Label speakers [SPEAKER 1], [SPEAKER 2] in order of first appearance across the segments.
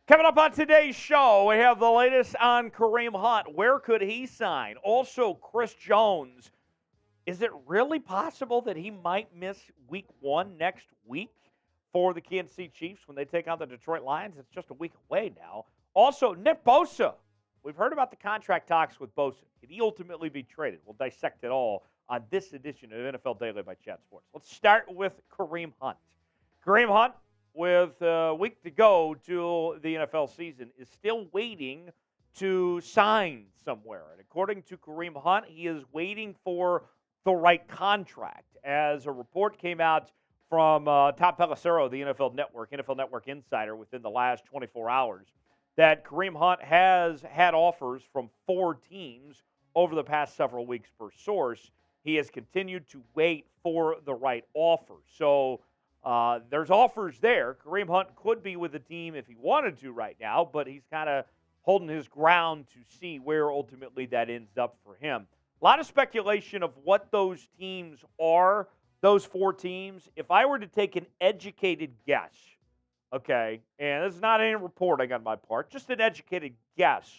[SPEAKER 1] Coming up on today's show, we have the latest on Kareem Hunt. Where could he sign? Also, Chris Jones. Is it really possible that he might miss week 1 next week for the Kansas City Chiefs when they take on the Detroit Lions? It's just a week away now. Also, Nick Bosa. We've heard about the contract talks with Bosa. Could he ultimately be traded? We'll dissect it all on this edition of NFL Daily by Chat Sports. Let's start with Kareem Hunt. Kareem Hunt, with a week to go to the NFL season, is still waiting to sign somewhere. And according to Kareem Hunt, he is waiting for the right contract. As a report came out from Tom Pelissero, the NFL Network insider, within the last 24 hours, that Kareem Hunt has had offers from 4 teams over the past several weeks per source. He has continued to wait for the right offer. So there's offers there. Kareem Hunt could be with the team if he wanted to right now, but he's kind of holding his ground to see where ultimately that ends up for him. A lot of speculation of what those teams are, those 4 teams. If I were to take an educated guess, okay, and this is not any reporting on my part, just an educated guess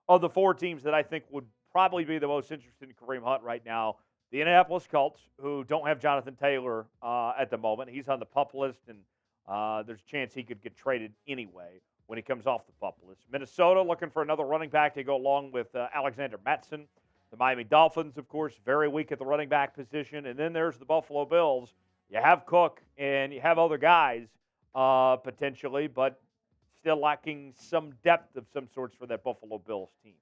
[SPEAKER 1] of the 4 teams that I think would probably be the most interested in Kareem Hunt right now. The Indianapolis Colts, who don't have Jonathan Taylor at the moment. He's on the PUP list, and there's a chance he could get traded anyway when he comes off the PUP list. Minnesota looking for another running back to go along with Alexander Mattison. The Miami Dolphins, of course, very weak at the running back position. And then there's the Buffalo Bills. You have Cook, and you have other guys potentially, but still lacking some depth of some sorts for that Buffalo Bills team.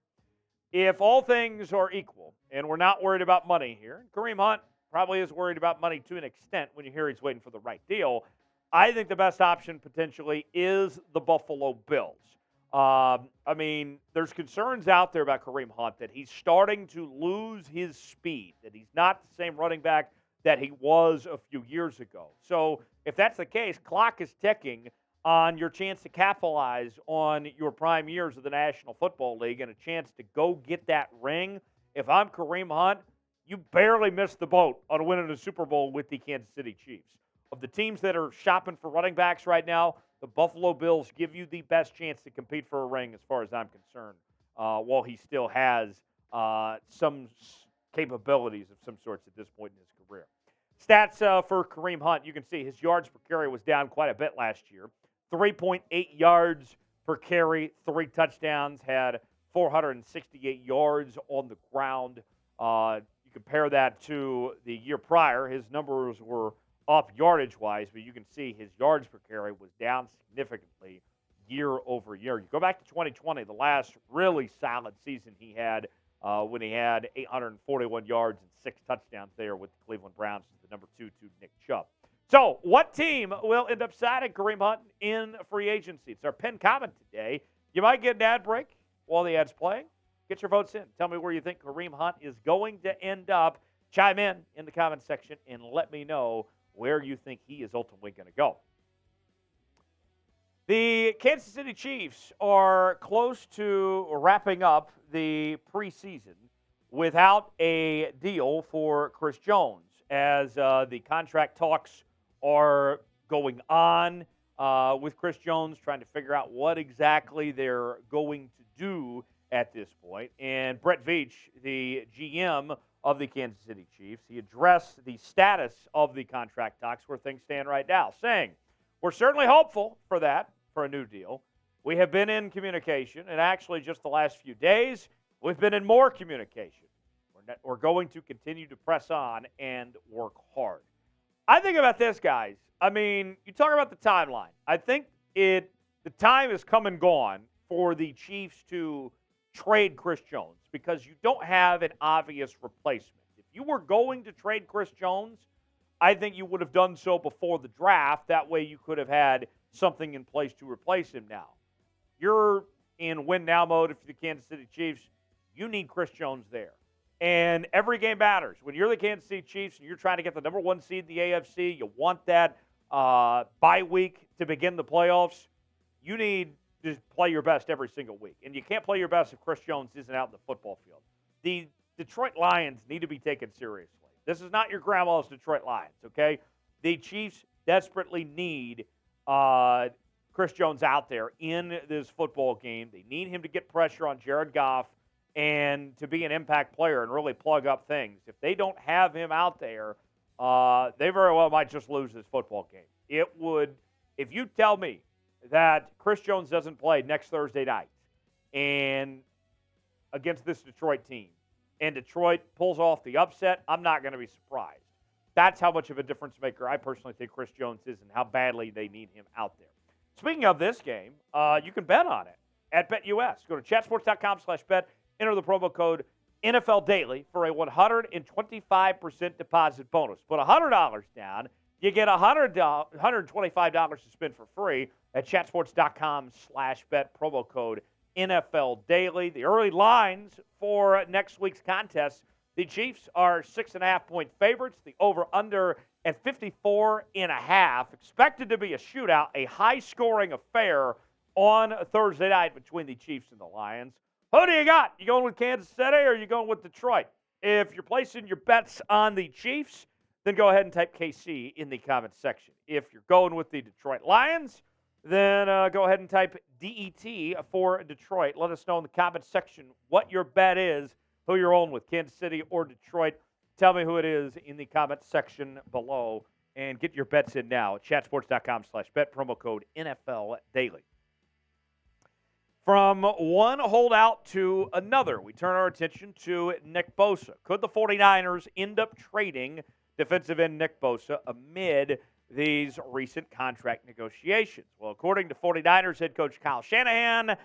[SPEAKER 1] If all things are equal, and we're not worried about money here, Kareem Hunt probably is worried about money to an extent when you hear he's waiting for the right deal, I think the best option potentially is the Buffalo Bills. There's concerns out there about Kareem Hunt that he's starting to lose his speed, that he's not the same running back that he was a few years ago. So if that's the case, clock is ticking on your chance to capitalize on your prime years of the National Football League and a chance to go get that ring. If I'm Kareem Hunt, you barely missed the boat on winning a Super Bowl with the Kansas City Chiefs. Of the teams that are shopping for running backs right now, the Buffalo Bills give you the best chance to compete for a ring as far as I'm concerned, while he still has some capabilities of some sorts at this point in his career. Stats for Kareem Hunt, you can see his yards per carry was down quite a bit last year. 3.8 yards per carry, 3 touchdowns, had 468 yards on the ground. You compare that to the year prior, his numbers were up yardage-wise, but you can see his yards per carry was down significantly year over year. You go back to 2020, the last really solid season he had when he had 841 yards and 6 touchdowns there with the Cleveland Browns, the number 2 to Nick Chubb. So, what team will end up signing Kareem Hunt in free agency? It's our pinned comment today. You might get an ad break while the ad's playing. Get your votes in. Tell me where you think Kareem Hunt is going to end up. Chime in the comment section and let me know where you think he is ultimately going to go. The Kansas City Chiefs are close to wrapping up the preseason without a deal for Chris Jones, as the contract talks are going on with Chris Jones, trying to figure out what exactly they're going to do at this point. And Brett Veach, the GM of the Kansas City Chiefs, he addressed the status of the contract talks, where things stand right now, saying, "We're certainly hopeful for that, for a new deal. We have been in communication, and actually just the last few days, we've been in more communication. We're going to continue to press on and work hard." I think about this, guys. You talk about the timeline. I think the time has come and gone for the Chiefs to trade Chris Jones because you don't have an obvious replacement. If you were going to trade Chris Jones, I think you would have done so before the draft. That way you could have had something in place to replace him now. You're in win-now mode if you're the Kansas City Chiefs. You need Chris Jones there. And every game matters. When you're the Kansas City Chiefs and you're trying to get the number 1 seed in the AFC, you want that bye week to begin the playoffs. You need to play your best every single week. And you can't play your best if Chris Jones isn't out in the football field. The Detroit Lions need to be taken seriously. This is not your grandma's Detroit Lions, okay? The Chiefs desperately need Chris Jones out there in this football game. They need him to get pressure on Jared Goff and to be an impact player and really plug up things. If they don't have him out there, they very well might just lose this football game. It would, if you tell me that Chris Jones doesn't play next Thursday night and against this Detroit team, and Detroit pulls off the upset, I'm not going to be surprised. That's how much of a difference maker I personally think Chris Jones is and how badly they need him out there. Speaking of this game, you can bet on it at BetUS. Go to chatsports.com/bet, enter the promo code NFL Daily for a 125% deposit bonus. Put $100 down, you get $125 to spend for free at chatsports.com/bet, promo code NFL Daily. The early lines for next week's contest, the Chiefs are 6.5-point favorites. The over-under at 54.5. Expected to be a shootout, a high-scoring affair on Thursday night between the Chiefs and the Lions. Who do you got? You going with Kansas City or are you going with Detroit? If you're placing your bets on the Chiefs, then go ahead and type KC in the comments section. If you're going with the Detroit Lions, then go ahead and type DET for Detroit. Let us know in the comments section what your bet is, who you're on with, Kansas City or Detroit. Tell me who it is in the comments section below, and get your bets in now at chatsports.com/bet, promo code NFL Daily. From one holdout to another, we turn our attention to Nick Bosa. Could the 49ers end up trading defensive end Nick Bosa amid these recent contract negotiations? Well, according to 49ers head coach Kyle Shanahan,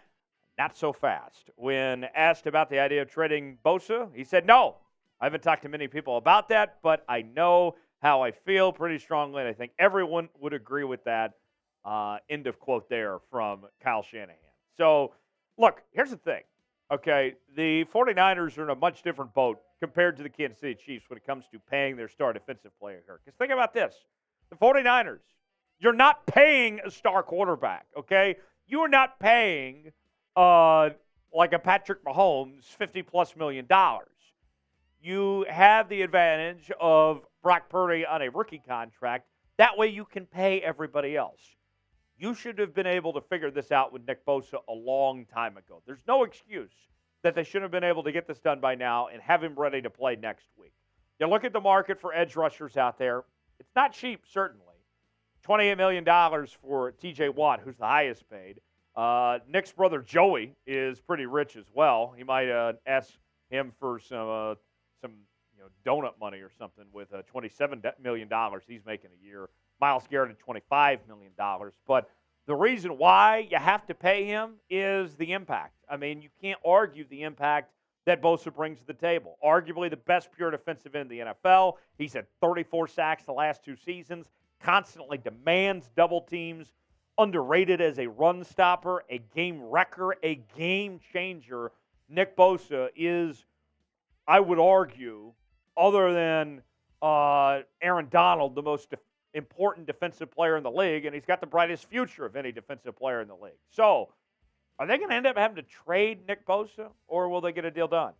[SPEAKER 1] not so fast. When asked about the idea of trading Bosa, he said, no, I haven't talked to many people about that, but I know how I feel pretty strongly, and I think everyone would agree with that. End of quote there from Kyle Shanahan. So, look, here's the thing. Okay, the 49ers are in a much different boat compared to the Kansas City Chiefs when it comes to paying their star defensive player here. Because think about this. The 49ers, you're not paying a star quarterback, okay? You are not paying, like a Patrick Mahomes, $50+ million. You have the advantage of Brock Purdy on a rookie contract. That way you can pay everybody else. You should have been able to figure this out with Nick Bosa a long time ago. There's no excuse that they shouldn't have been able to get this done by now and have him ready to play next week. You look at the market for edge rushers out there. It's not cheap, certainly. $28 million for T.J. Watt, who's the highest paid. Nick's brother Joey is pretty rich as well. He might ask him for some donut money or something with $27 million he's making a year. Myles Garrett at $25 million. But the reason why you have to pay him is the impact. I mean, you can't argue the impact that Bosa brings to the table. Arguably the best pure defensive end in the NFL. He's had 34 sacks the last 2 seasons, constantly demands double teams, underrated as a run stopper, a game wrecker, a game changer. Nick Bosa is, I would argue, other than Aaron Donald, the most important defensive player in the league, and he's got the brightest future of any defensive player in the league. So, are they going to end up having to trade Nick Bosa, or will they get a deal done?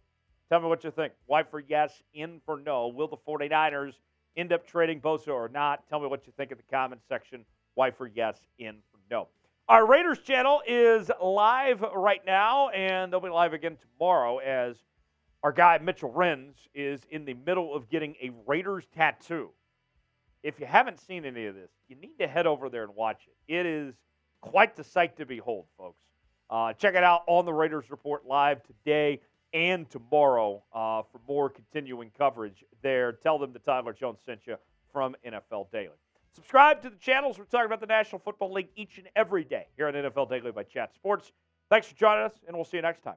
[SPEAKER 1] Tell me what you think. Y for yes, in for no. Will the 49ers end up trading Bosa or not? Tell me what you think in the comments section. Y for yes, in for no. Our Raiders channel is live right now, and they'll be live again tomorrow as our guy Mitchell Renz is in the middle of getting a Raiders tattoo. If you haven't seen any of this, you need to head over there and watch it. It is quite the sight to behold, folks. Check it out on the Raiders Report live today and tomorrow for more continuing coverage there. Tell them that Tyler Jones sent you from NFL Daily. Subscribe to the channels. We're talking about the National Football League each and every day here on NFL Daily by Chat Sports. Thanks for joining us, and we'll see you next time.